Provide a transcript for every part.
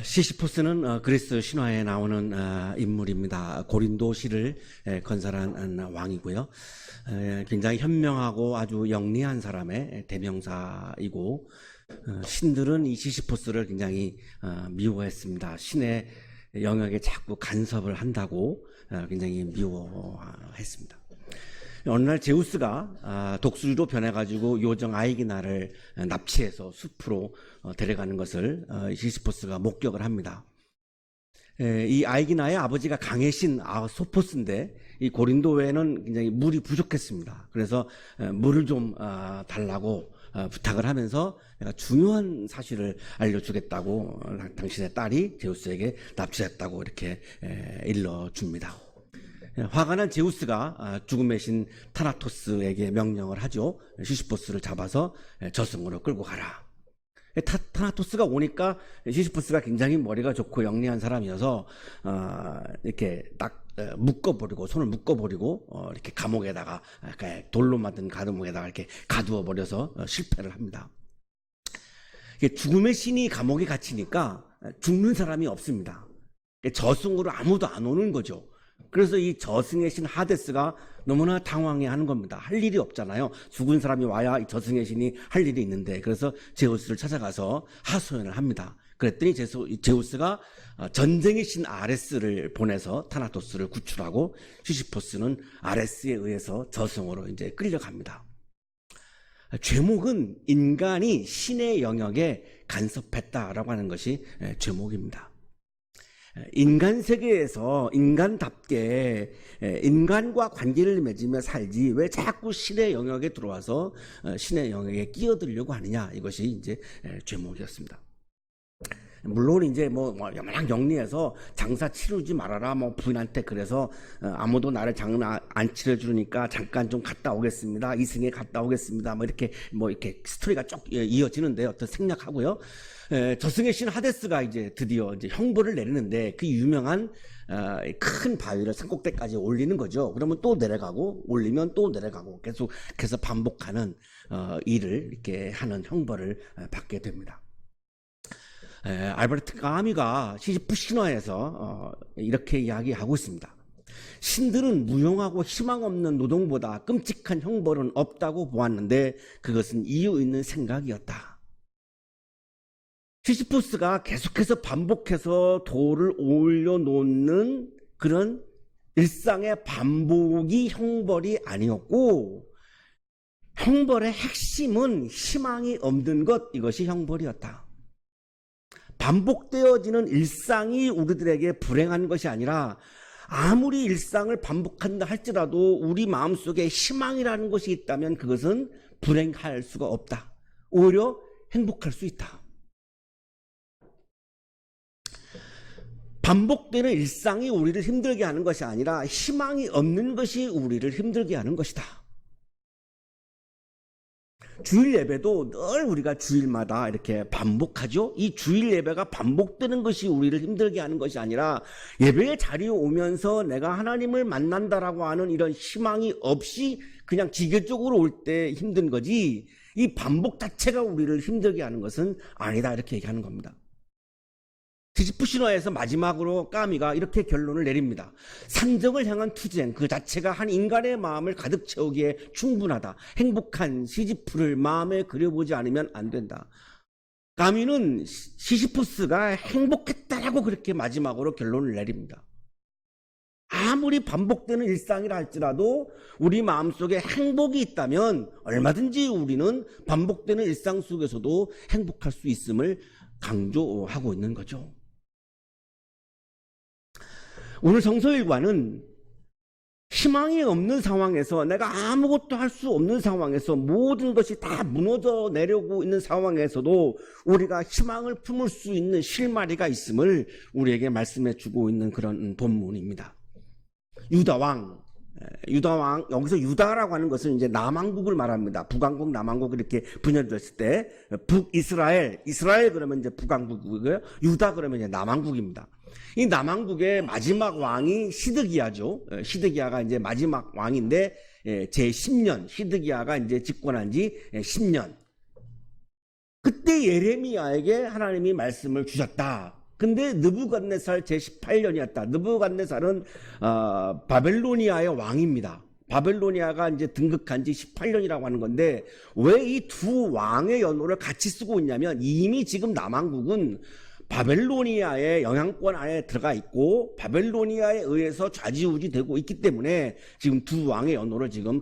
시시포스는 그리스 신화에 나오는 인물입니다. 고린도시를 건설한 왕이고요. 굉장히 현명하고 아주 영리한 사람의 대명사이고, 신들은 이 시시포스를 굉장히 미워했습니다. 신의 영역에 자꾸 간섭을 한다고 굉장히 미워했습니다. 어느 날 제우스가 독수리로 변해가지고 요정 아이기나를 납치해서 숲으로 데려가는 것을 시시포스가 목격을 합니다. 이 아이기나의 아버지가 강의 신 소포스인데, 이 고린도에는 굉장히 물이 부족했습니다. 그래서 물을 좀 달라고 부탁을 하면서 내가 중요한 사실을 알려주겠다고 당신의 딸이 제우스에게 납치했다고 이렇게 일러줍니다. 화가 난 제우스가 죽음의 신 타나토스에게 명령을 하죠. 시시포스를 잡아서 저승으로 끌고 가라. 타나토스가 오니까 시시포스가 굉장히 머리가 좋고 영리한 사람이어서 이렇게 딱 묶어버리고, 손을 묶어버리고 이렇게 감옥에다가, 돌로 만든 감옥에다가 이렇게 가두어 버려서 실패를 합니다. 죽음의 신이 감옥에 갇히니까 죽는 사람이 없습니다. 저승으로 아무도 안 오는 거죠. 그래서 이 저승의 신 하데스가 너무나 당황해하는 겁니다. 할 일이 없잖아요. 죽은 사람이 와야 이 저승의 신이 할 일이 있는데, 그래서 제우스를 찾아가서 하소연을 합니다. 그랬더니 제우스가 전쟁의 신 아레스를 보내서 타나토스를 구출하고, 시시포스는 아레스에 의해서 저승으로 이제 끌려갑니다. 죄목은 인간이 신의 영역에 간섭했다라고 하는 것이 죄목입니다. 인간 세계에서 인간답게 인간과 관계를 맺으며 살지 왜 자꾸 신의 영역에 들어와서 신의 영역에 끼어들려고 하느냐, 이것이 이제 죄목이었습니다. 물론 이제 워낙 영리해서 장사 치르지 말아라, 부인한테 그래서 아무도 나를 장사 안 치러주니까 잠깐 좀 갔다 오겠습니다, 이승에 갔다 오겠습니다, 이렇게 스토리가 쭉 이어지는데, 어떤 생략하고요. 저승의 신 하데스가 이제 드디어 이제 형벌을 내리는데, 그 유명한 큰 바위를 산꼭대기까지 올리는 거죠. 그러면 또 내려가고, 올리면 또 내려가고, 계속해서 반복하는 일을 이렇게 하는 형벌을 받게 됩니다. 알베르트 까미가 시시프 신화에서 이렇게 이야기하고 있습니다. 신들은 무용하고 희망 없는 노동보다 끔찍한 형벌은 없다고 보았는데 그것은 이유 있는 생각이었다. 시시푸스가 계속해서 반복해서 돌을 올려놓는 그런 일상의 반복이 형벌이 아니었고, 형벌의 핵심은 희망이 없는 것, 이것이 형벌이었다. 반복되어지는 일상이 우리들에게 불행한 것이 아니라, 아무리 일상을 반복한다 할지라도 우리 마음속에 희망이라는 것이 있다면 그것은 불행할 수가 없다. 오히려 행복할 수 있다. 반복되는 일상이 우리를 힘들게 하는 것이 아니라 희망이 없는 것이 우리를 힘들게 하는 것이다. 주일 예배도 늘 우리가 주일마다 이렇게 반복하죠. 이 주일 예배가 반복되는 것이 우리를 힘들게 하는 것이 아니라, 예배의 자리에 오면서 내가 하나님을 만난다라고 하는 이런 희망이 없이 그냥 기계적으로 올 때 힘든 거지, 이 반복 자체가 우리를 힘들게 하는 것은 아니다, 이렇게 얘기하는 겁니다. 시시프 신화에서 마지막으로 까미가 이렇게 결론을 내립니다. 산정을 향한 투쟁 그 자체가 한 인간의 마음을 가득 채우기에 충분하다. 행복한 시지프를 마음에 그려보지 않으면 안 된다. 까미는 시시푸스가 행복했다라고 그렇게 마지막으로 결론을 내립니다. 아무리 반복되는 일상이라 할지라도 우리 마음속에 행복이 있다면 얼마든지 우리는 반복되는 일상 속에서도 행복할 수 있음을 강조하고 있는 거죠. 오늘 성서일과는 희망이 없는 상황에서, 내가 아무것도 할 수 없는 상황에서, 모든 것이 다 무너져 내려오고 있는 상황에서도 우리가 희망을 품을 수 있는 실마리가 있음을 우리에게 말씀해 주고 있는 그런 본문입니다. 유다왕, 여기서 유다라고 하는 것은 이제 남왕국을 말합니다. 북왕국, 남왕국 이렇게 분열됐을 때, 북이스라엘, 이스라엘 그러면 이제 북왕국이고요. 유다 그러면 이제 남왕국입니다. 이 남왕국의 마지막 왕이 시드기야죠. 시드기야가 이제 마지막 왕인데, 제 10년, 시드기야가 이제 집권한 지 10년. 그때 예레미야에게 하나님이 말씀을 주셨다. 근데 느부갓네살 제18년이었다. 느부갓네살은 바벨로니아의 왕입니다. 바벨로니아가 이제 등극한 지 18년이라고 하는 건데 왜 이 두 왕의 연호를 같이 쓰고 있냐면 이미 지금 남한국은 바벨로니아의 영향권 안에 들어가 있고 바벨로니아에 의해서 좌지우지 되고 있기 때문에 지금 두 왕의 연호를 지금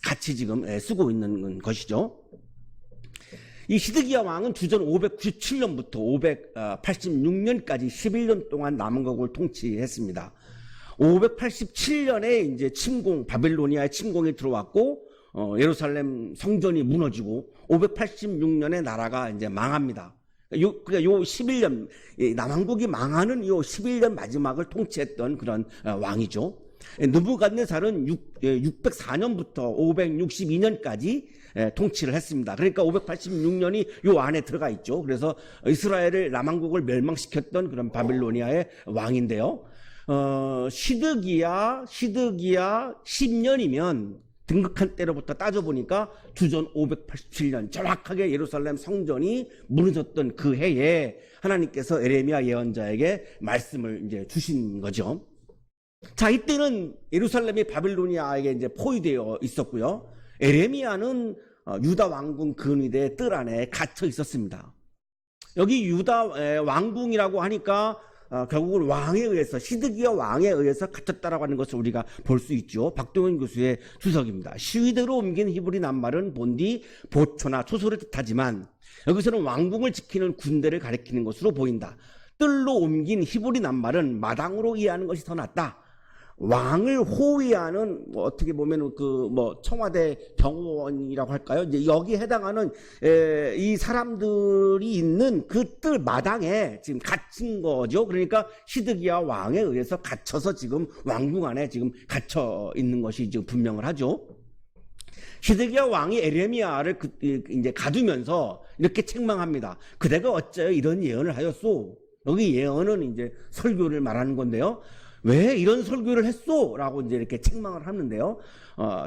같이 지금 쓰고 있는 것이죠. 이 시드기야 왕은 주전 597년부터 586년까지 11년 동안 남한국을 통치했습니다. 587년에 이제 바벨로니아의 침공이 들어왔고 예루살렘 성전이 무너지고 586년에 나라가 이제 망합니다. 그러니까 요 11년 남한국이 망하는 요 11년 마지막을 통치했던 그런 왕이죠. 느부갓네살은 604년부터 562년까지 통치를 했습니다. 그러니까 586년이 요 안에 들어가 있죠. 그래서 이스라엘을 남한국을 멸망시켰던 그런 바빌로니아의 왕인데요. 시드기야 10년이면 등극한 때로부터 따져보니까 주전 587년 정확하게 예루살렘 성전이 무너졌던 그 해에 하나님께서 에레미야 예언자에게 말씀을 이제 주신 거죠. 자, 이때는 예루살렘이 바빌로니아에게 이제 포위되어 있었고요. 에레미야는 유다 왕궁 근위대 뜰 안에 갇혀 있었습니다. 여기 유다 왕궁이라고 하니까 결국은 왕에 의해서 시드기야 왕에 의해서 갇혔다라고 하는 것을 우리가 볼 수 있죠. 박동현 교수의 주석입니다. 시위대로 옮긴 히브리 낱말은 본디 보초나 초소를 뜻하지만 여기서는 왕궁을 지키는 군대를 가리키는 것으로 보인다. 뜰로 옮긴 히브리 낱말은 마당으로 이해하는 것이 더 낫다. 왕을 호위하는 어떻게 보면 청와대 경호원이라고 할까요? 이제 여기에 해당하는 이 사람들이 있는 그 뜰 마당에 지금 갇힌 거죠. 그러니까 시드기야 왕에 의해서 갇혀서 지금 왕궁 안에 지금 갇혀 있는 것이 지금 분명을 하죠. 시드기야 왕이 에레미야를 이제 가두면서 이렇게 책망합니다. 그대가 어째요 이런 예언을 하였소? 여기 예언은 이제 설교를 말하는 건데요. 왜 이런 설교를 했소? 라고 이제 이렇게 책망을 하는데요.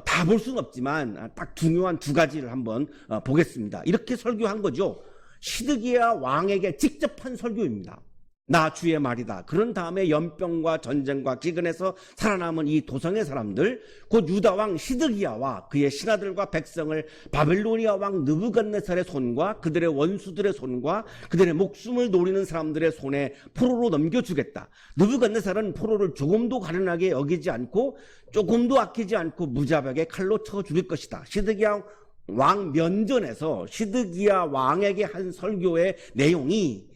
다 볼 수는 없지만 딱 중요한 두 가지를 한번 보겠습니다. 이렇게 설교한 거죠. 시드기야 왕에게 직접 한 설교입니다. 나 주의 말이다. 그런 다음에 연병과 전쟁과 기근에서 살아남은 이 도성의 사람들, 곧 유다 왕 시드기야와 그의 신하들과 백성을 바벨로니아 왕 느부갓네살의 손과 그들의 원수들의 손과 그들의 목숨을 노리는 사람들의 손에 포로로 넘겨주겠다. 느부갓네살은 포로를 조금도 가련하게 여기지 않고 조금도 아끼지 않고 무자비하게 칼로 쳐 죽일 것이다. 시드기야 왕 면전에서 시드기야 왕에게 한 설교의 내용이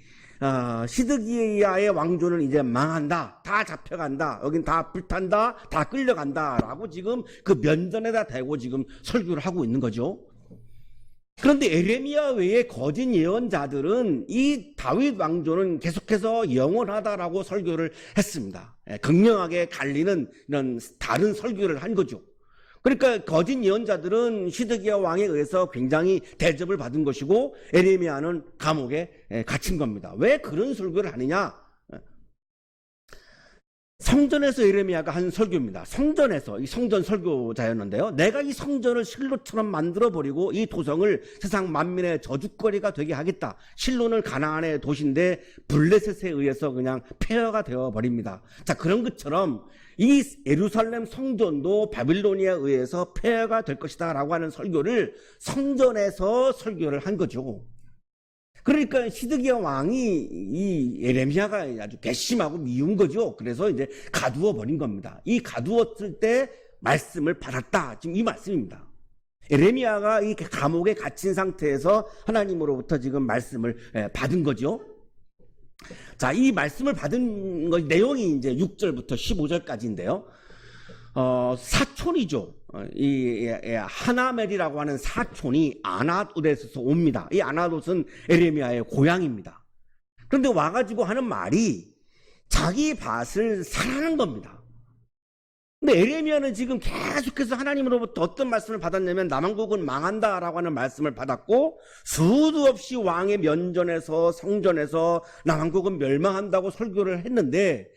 시드기야의 왕조는 이제 망한다. 다 잡혀간다. 여긴 다 불탄다. 다 끌려간다. 라고 지금 그 면전에다 대고 지금 설교를 하고 있는 거죠. 그런데 에레미야 외에 거짓 예언자들은 이 다윗 왕조는 계속해서 영원하다라고 설교를 했습니다. 극명하게 갈리는 이런 다른 설교를 한 거죠. 그러니까 거짓 예언자들은 시드기야 왕에 의해서 굉장히 대접을 받은 것이고 에레미야는 감옥에 갇힌 겁니다. 왜 그런 설교를 하느냐? 성전에서 에레미야가 한 설교입니다. 성전에서 이 성전 설교자였는데요. 내가 이 성전을 실로처럼 만들어버리고 이 도성을 세상 만민의 저주거리가 되게 하겠다. 실로는 가나안의 도시인데 블레셋에 의해서 그냥 폐허가 되어버립니다. 자, 그런 것처럼 이 예루살렘 성전도 바빌로니아에 의해서 폐허가 될 것이다 라고 하는 설교를 성전에서 설교를 한 거죠. 그러니까 시드기야 왕이 이 에레미야가 아주 괘씸하고 미운 거죠. 그래서 이제 가두어 버린 겁니다. 이 가두었을 때 말씀을 받았다. 지금 이 말씀입니다. 에레미야가 이 감옥에 갇힌 상태에서 하나님으로부터 지금 말씀을 받은 거죠. 자, 이 말씀을 받은 것 내용이 이제 6절부터 15절까지인데요. 사촌이죠. 이 하나멜이라고 하는 사촌이 아낫옷에서 옵니다. 이 아낫옷은 에레미야의 고향입니다. 그런데 와가지고 하는 말이 자기 밭을 사라는 겁니다. 근데 에레미야는 지금 계속해서 하나님으로부터 어떤 말씀을 받았냐면 남한국은 망한다라고 하는 말씀을 받았고 수도 없이 왕의 면전에서 성전에서 남한국은 멸망한다고 설교를 했는데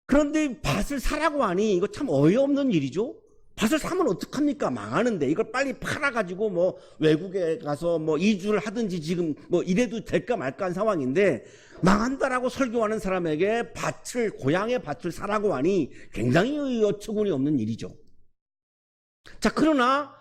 그런데 밭을 사라고 하니 이거 참 어이없는 일이죠. 밭을 사면 어떡합니까? 망하는데 이걸 빨리 팔아가지고 뭐 외국에 가서 뭐 이주를 하든지 지금 뭐 이래도 될까 말까 한 상황인데 망한다라고 설교하는 사람에게 밭을, 고향의 밭을 사라고 하니 굉장히 어처구니 없는 일이죠. 자, 그러나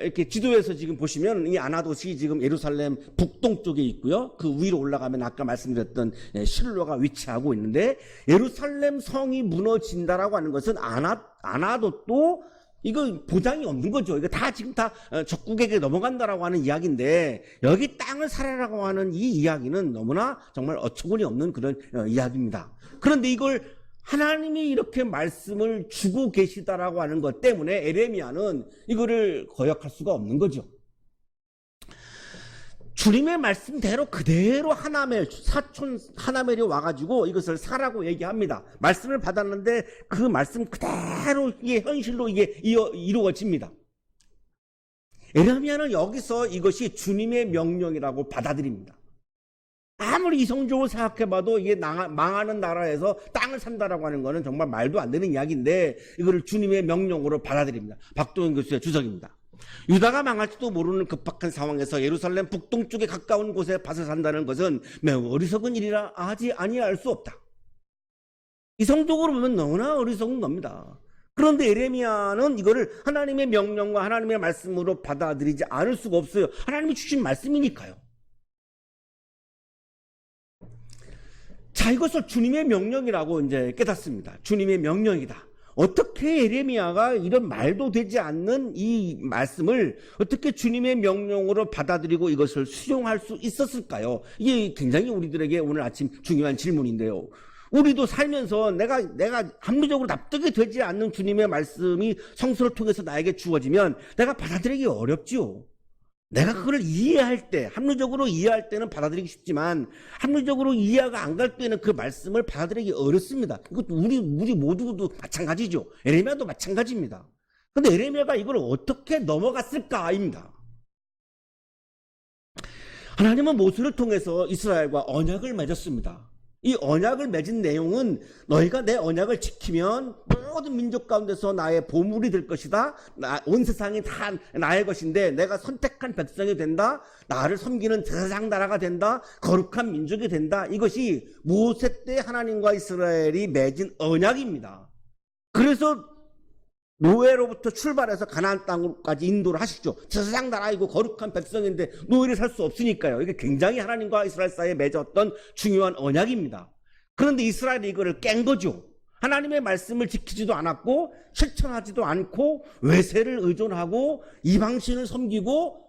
이렇게 지도에서 지금 보시면 이 아나돗이 지금 예루살렘 북동쪽에 있고요. 그 위로 올라가면 아까 말씀드렸던 실로가 위치하고 있는데, 예루살렘 성이 무너진다라고 하는 것은 아나돗도 이거 보장이 없는 거죠. 이거 다 지금 다 적국에게 넘어간다라고 하는 이야기인데, 여기 땅을 사라라고 하는 이 이야기는 너무나 정말 어처구니 없는 그런 이야기입니다. 그런데 이걸 하나님이 이렇게 말씀을 주고 계시다라고 하는 것 때문에 에레미야는 이거를 거역할 수가 없는 거죠. 주님의 말씀대로 그대로 하나멜, 사촌 하나멜이 와가지고 이것을 사라고 얘기합니다. 말씀을 받았는데 그 말씀 그대로 이게 현실로 이게 이루어집니다. 에레미야는 여기서 이것이 주님의 명령이라고 받아들입니다. 아무리 이성적으로 생각해봐도 이게 망하는 나라에서 땅을 산다라고 하는 거는 정말 말도 안 되는 이야기인데, 이거를 주님의 명령으로 받아들입니다. 박동현 교수의 주석입니다. 유다가 망할지도 모르는 급박한 상황에서 예루살렘 북동쪽에 가까운 곳에 밭을 산다는 것은 매우 어리석은 일이라 하지 아니할 수 없다. 이성적으로 보면 너무나 어리석은 겁니다. 그런데 에레미야는 이거를 하나님의 명령과 하나님의 말씀으로 받아들이지 않을 수가 없어요. 하나님이 주신 말씀이니까요. 자, 이것을 주님의 명령이라고 이제 깨닫습니다. 주님의 명령이다. 어떻게 에레미야가 이런 말도 되지 않는 이 말씀을 어떻게 주님의 명령으로 받아들이고 이것을 수용할 수 있었을까요? 이게 굉장히 우리들에게 오늘 아침 중요한 질문인데요. 우리도 살면서 내가 합리적으로 납득이 되지 않는 주님의 말씀이 성서를 통해서 나에게 주어지면 내가 받아들이기 어렵지요. 내가 그걸 이해할 때, 합리적으로 이해할 때는 받아들이기 쉽지만 합리적으로 이해가 안 갈 때는 그 말씀을 받아들이기 어렵습니다. 이것도 우리 모두도 마찬가지죠. 에레미야도 마찬가지입니다. 그런데 에레미야가 이걸 어떻게 넘어갔을까입니다. 하나님은 모세를 통해서 이스라엘과 언약을 맺었습니다. 이 언약을 맺은 내용은 너희가 내 언약을 지키면 모든 민족 가운데서 나의 보물이 될 것이다. 온 세상이 다 나의 것인데 내가 선택한 백성이 된다. 나를 섬기는 제사장 나라가 된다. 거룩한 민족이 된다. 이것이 모세 때 하나님과 이스라엘이 맺은 언약입니다. 그래서 노예로부터 출발해서 가나안 땅까지 인도를 하시죠. 제사장 나라이고 거룩한 백성인데 노예를 살 수 없으니까요. 이게 굉장히 하나님과 이스라엘 사이에 맺었던 중요한 언약입니다. 그런데 이스라엘이 이거를 깬 거죠. 하나님의 말씀을 지키지도 않았고 실천하지도 않고 외세를 의존하고 이방신을 섬기고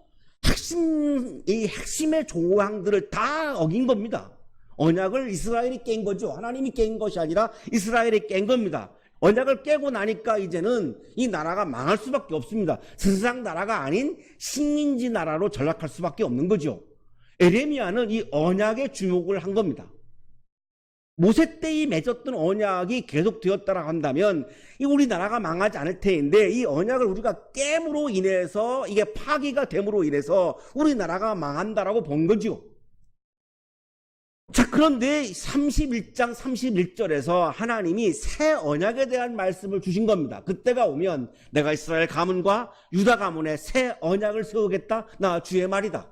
핵심의 조항들을 다 어긴 겁니다. 언약을 이스라엘이 깬 거죠. 하나님이 깬 것이 아니라 이스라엘이 깬 겁니다. 언약을 깨고 나니까 이제는 이 나라가 망할 수밖에 없습니다. 세상 나라가 아닌 식민지 나라로 전락할 수밖에 없는 거죠. 에레미야는 이 언약에 주목을 한 겁니다. 모세 때 맺었던 언약이 계속되었다고 한다면 이 우리나라가 망하지 않을 테인데, 이 언약을 우리가 깨므로 인해서 이게 파기가 됨으로 인해서 우리나라가 망한다라고 본 거죠. 자, 그런데 31장 31절에서 하나님이 새 언약에 대한 말씀을 주신 겁니다. 그때가 오면 내가 이스라엘 가문과 유다 가문에 새 언약을 세우겠다. 나 주의 말이다.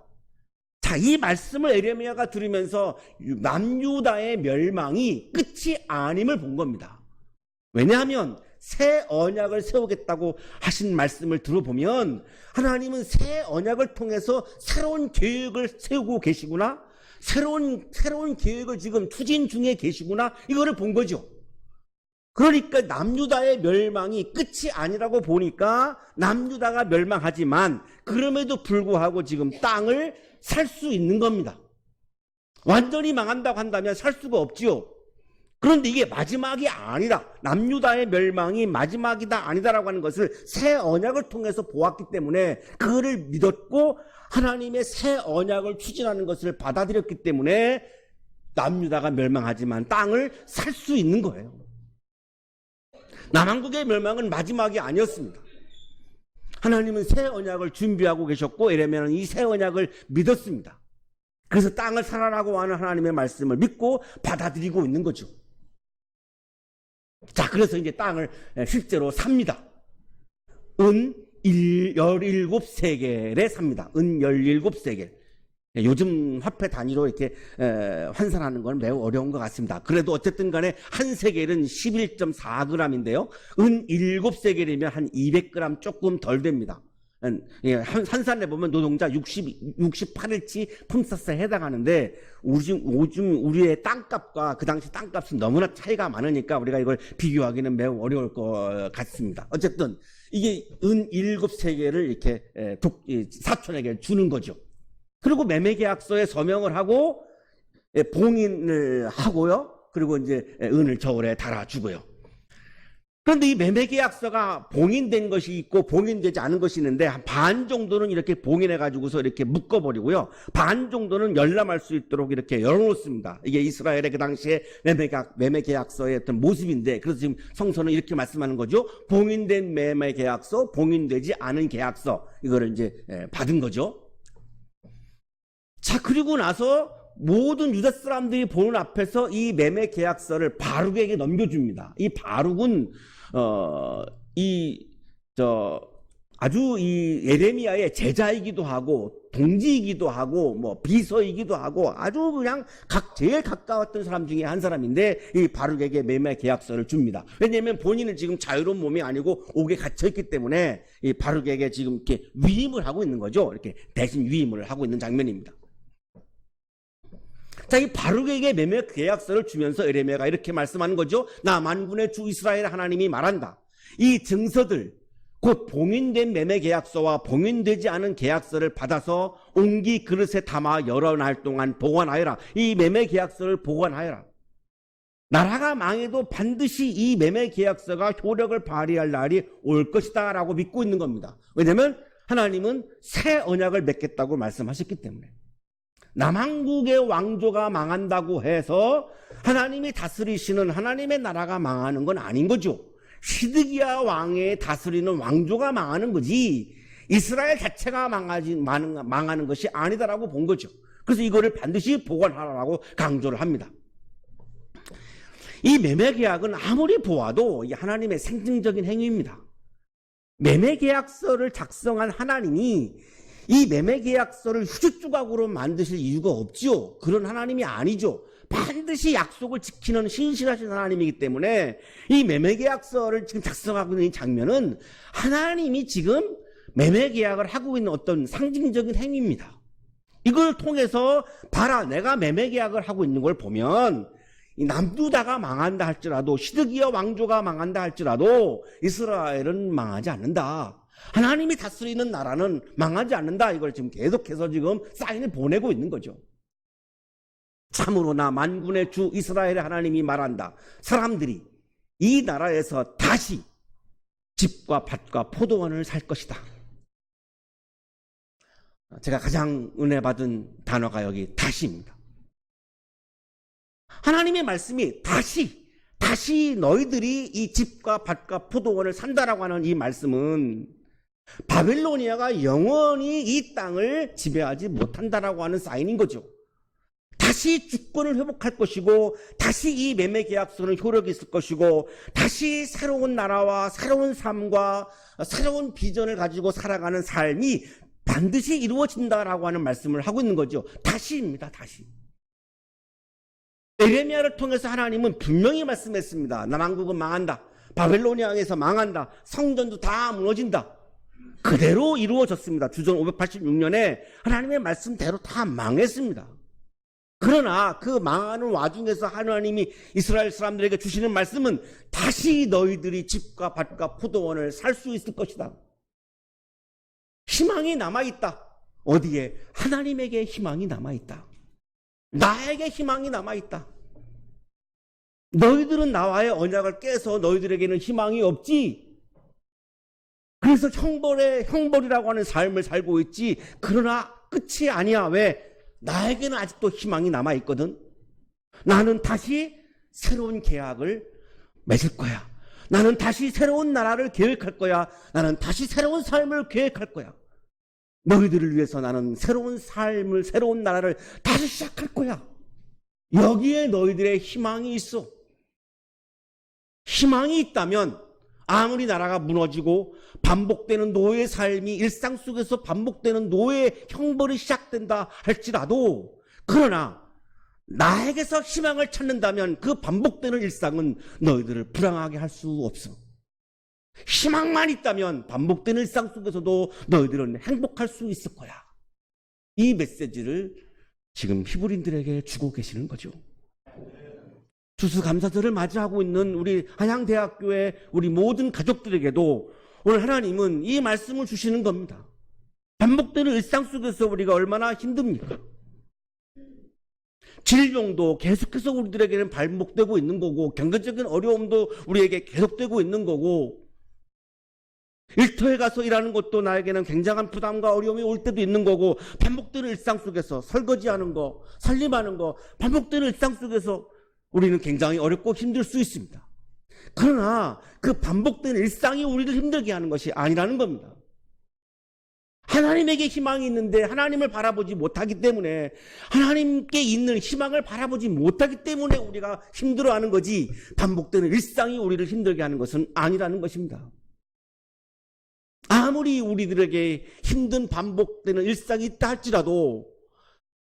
자, 이 말씀을 에레미야가 들으면서 남유다의 멸망이 끝이 아님을 본 겁니다. 왜냐하면 새 언약을 세우겠다고 하신 말씀을 들어보면 하나님은 새 언약을 통해서 새로운 계획을 세우고 계시구나, 새로운 계획을 지금 추진 중에 계시구나, 이거를 본 거죠. 그러니까 남유다의 멸망이 끝이 아니라고 보니까 남유다가 멸망하지만 그럼에도 불구하고 지금 땅을 살 수 있는 겁니다. 완전히 망한다고 한다면 살 수가 없지요. 그런데 이게 마지막이 아니라, 남유다의 멸망이 마지막이다 아니다라고 하는 것을 새 언약을 통해서 보았기 때문에 그거를 믿었고 하나님의 새 언약을 추진하는 것을 받아들였기 때문에 남유다가 멸망하지만 땅을 살 수 있는 거예요. 남한국의 멸망은 마지막이 아니었습니다. 하나님은 새 언약을 준비하고 계셨고 에레미야는 이 새 언약을 믿었습니다. 그래서 땅을 살아라고 하는 하나님의 말씀을 믿고 받아들이고 있는 거죠. 자, 그래서 이제 땅을 실제로 삽니다. 은 17세겔에 삽니다. 은 17세겔. 요즘 화폐 단위로 이렇게 환산하는 건 매우 어려운 것 같습니다. 그래도 어쨌든 간에 한 세겔은 11.4g인데요. 은 7세겔이면 한 200g 조금 덜 됩니다. 환산해 보면 노동자 68일치 품삯에 해당하는데 요즘 우리의 땅값과 그 당시 땅값은 너무나 차이가 많으니까 우리가 이걸 비교하기는 매우 어려울 것 같습니다. 어쨌든 이게 은 7세겔을 이렇게 사촌에게 주는 거죠. 그리고 매매계약서에 서명을 하고 봉인을 하고요. 그리고 이제 은을 저울에 달아주고요. 그런데 이 매매계약서가 봉인된 것이 있고 봉인되지 않은 것이 있는데 한 반 정도는 이렇게 봉인해가지고서 이렇게 묶어버리고요. 반 정도는 열람할 수 있도록 이렇게 열어놓습니다. 이게 이스라엘의 그 당시에 매매계약서의 어떤 모습인데, 그래서 지금 성서는 이렇게 말씀하는 거죠. 봉인된 매매계약서, 봉인되지 않은 계약서, 이거를 이제 받은 거죠. 자, 그리고 나서 모든 유다 사람들이 보는 앞에서 이 매매 계약서를 바룩에게 넘겨줍니다. 이 바룩은 아주 이 예레미야의 제자이기도 하고 동지이기도 하고 뭐 비서이기도 하고 아주 그냥 제일 가까웠던 사람 중에 한 사람인데, 이 바룩에게 매매 계약서를 줍니다. 왜냐하면 본인은 지금 자유로운 몸이 아니고 옥에 갇혀 있기 때문에 이 바룩에게 지금 이렇게 위임을 하고 있는 거죠. 이렇게 대신 위임을 하고 있는 장면입니다. 자, 이 바룩에게 매매 계약서를 주면서 예레미야가 이렇게 말씀하는 거죠. 나 만군의 주 이스라엘 하나님이 말한다. 이 증서들, 곧 봉인된 매매 계약서와 봉인되지 않은 계약서를 받아서 옹기 그릇에 담아 여러 날 동안 보관하여라. 이 매매 계약서를 보관하여라. 나라가 망해도 반드시 이 매매 계약서가 효력을 발휘할 날이 올 것이다 라고 믿고 있는 겁니다. 왜냐하면 하나님은 새 언약을 맺겠다고 말씀하셨기 때문에. 남한국의 왕조가 망한다고 해서 하나님이 다스리시는 하나님의 나라가 망하는 건 아닌 거죠. 시드기야 왕의 다스리는 왕조가 망하는 거지 이스라엘 자체가 망하는 것이 아니다라고 본 거죠. 그래서 이거를 반드시 보관하라고 강조를 합니다. 이 매매계약은 아무리 보아도 하나님의 상징적인 행위입니다. 매매계약서를 작성한 하나님이 이 매매계약서를 휴지조각으로 만드실 이유가 없죠. 그런 하나님이 아니죠. 반드시 약속을 지키는 신실하신 하나님이기 때문에 이 매매계약서를 지금 작성하고 있는 이 장면은 하나님이 지금 매매계약을 하고 있는 어떤 상징적인 행위입니다. 이걸 통해서 봐라, 내가 매매계약을 하고 있는 걸 보면 이 남유다가 망한다 할지라도, 시드기야 왕조가 망한다 할지라도 이스라엘은 망하지 않는다. 하나님이 다스리는 나라는 망하지 않는다. 이걸 지금 계속해서 지금 사인을 보내고 있는 거죠. 참으로 나 만군의 주 이스라엘의 하나님이 말한다. 사람들이 이 나라에서 다시 집과 밭과 포도원을 살 것이다. 제가 가장 은혜 받은 단어가 여기 다시입니다. 하나님의 말씀이 다시 너희들이 이 집과 밭과 포도원을 산다라고 하는 이 말씀은 바빌로니아가 영원히 이 땅을 지배하지 못한다라고 하는 사인인 거죠. 다시 주권을 회복할 것이고, 다시 이 매매 계약서는 효력이 있을 것이고, 다시 새로운 나라와 새로운 삶과 새로운 비전을 가지고 살아가는 삶이 반드시 이루어진다라고 하는 말씀을 하고 있는 거죠. 다시입니다. 다시. 예레미야를 통해서 하나님은 분명히 말씀했습니다. 남한국은 망한다. 바벨로니아에서 망한다. 성전도 다 무너진다. 그대로 이루어졌습니다. 주전 586년에 하나님의 말씀대로 다 망했습니다. 그러나 그 망하는 와중에서 하나님이 이스라엘 사람들에게 주시는 말씀은 다시 너희들이 집과 밭과 포도원을 살 수 있을 것이다. 희망이 남아있다. 어디에? 하나님에게 희망이 남아있다. 나에게 희망이 남아있다. 너희들은 나와의 언약을 깨서 너희들에게는 희망이 없지. 그래서 형벌이라고 하는 삶을 살고 있지. 그러나 끝이 아니야. 왜? 나에게는 아직도 희망이 남아있거든. 나는 다시 새로운 계약을 맺을 거야. 나는 다시 새로운 나라를 계획할 거야. 나는 다시 새로운 삶을 계획할 거야. 너희들을 위해서 나는 새로운 삶을, 새로운 나라를 다시 시작할 거야. 여기에 너희들의 희망이 있어. 희망이 있다면 아무리 나라가 무너지고 반복되는 노예의 삶이 일상 속에서 반복되는 노예의 형벌이 시작된다 할지라도, 그러나 나에게서 희망을 찾는다면 그 반복되는 일상은 너희들을 불행하게 할 수 없어. 희망만 있다면 반복되는 일상 속에서도 너희들은 행복할 수 있을 거야. 이 메시지를 지금 히브리인들에게 주고 계시는 거죠. 추수감사절을 맞이하고 있는 우리 한양대학교의 우리 모든 가족들에게도 오늘 하나님은 이 말씀을 주시는 겁니다. 반복되는 일상 속에서 우리가 얼마나 힘듭니까? 질병도 계속해서 우리들에게는 반복되고 있는 거고, 경제적인 어려움도 우리에게 계속되고 있는 거고, 일터에 가서 일하는 것도 나에게는 굉장한 부담과 어려움이 올 때도 있는 거고, 반복되는 일상 속에서 설거지하는 거, 살림하는 거, 반복되는 일상 속에서 우리는 굉장히 어렵고 힘들 수 있습니다. 그러나 그 반복되는 일상이 우리를 힘들게 하는 것이 아니라는 겁니다. 하나님에게 희망이 있는데 하나님을 바라보지 못하기 때문에, 하나님께 있는 희망을 바라보지 못하기 때문에 우리가 힘들어하는 거지, 반복되는 일상이 우리를 힘들게 하는 것은 아니라는 것입니다. 아무리 우리들에게 힘든 반복되는 일상이 있다 할지라도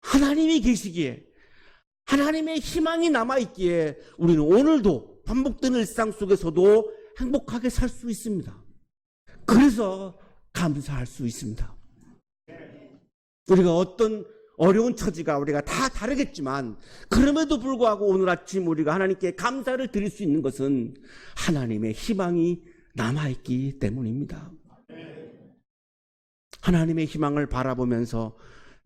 하나님이 계시기에, 하나님의 희망이 남아있기에 우리는 오늘도 반복되는 일상 속에서도 행복하게 살 수 있습니다. 그래서 감사할 수 있습니다. 우리가 어떤 어려운 처지가 우리가 다 다르겠지만, 그럼에도 불구하고 오늘 아침 우리가 하나님께 감사를 드릴 수 있는 것은 하나님의 희망이 남아있기 때문입니다. 하나님의 희망을 바라보면서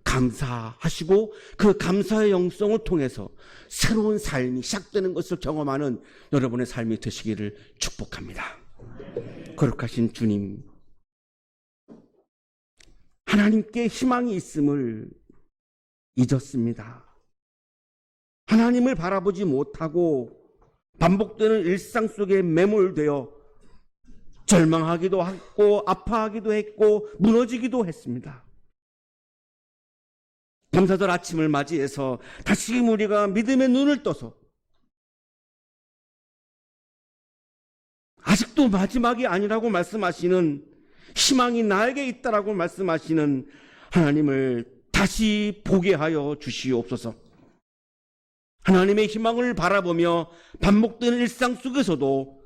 감사하시고 그 감사의 영성을 통해서 새로운 삶이 시작되는 것을 경험하는 여러분의 삶이 되시기를 축복합니다. 거룩하신 주님, 하나님께 희망이 있음을 잊었습니다. 하나님을 바라보지 못하고 반복되는 일상 속에 매몰되어 절망하기도 했고 아파하기도 했고 무너지기도 했습니다. 감사절 아침을 맞이해서 다시금 우리가 믿음의 눈을 떠서 아직도 마지막이 아니라고 말씀하시는, 희망이 나에게 있다라고 말씀하시는 하나님을 다시 보게 하여 주시옵소서. 하나님의 희망을 바라보며 반복되는 일상 속에서도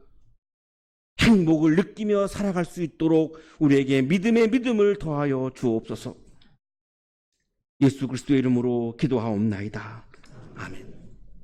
행복을 느끼며 살아갈 수 있도록 우리에게 믿음의 믿음을 더하여 주옵소서. 예수 그리스도의 이름으로 기도하옵나이다. 아멘.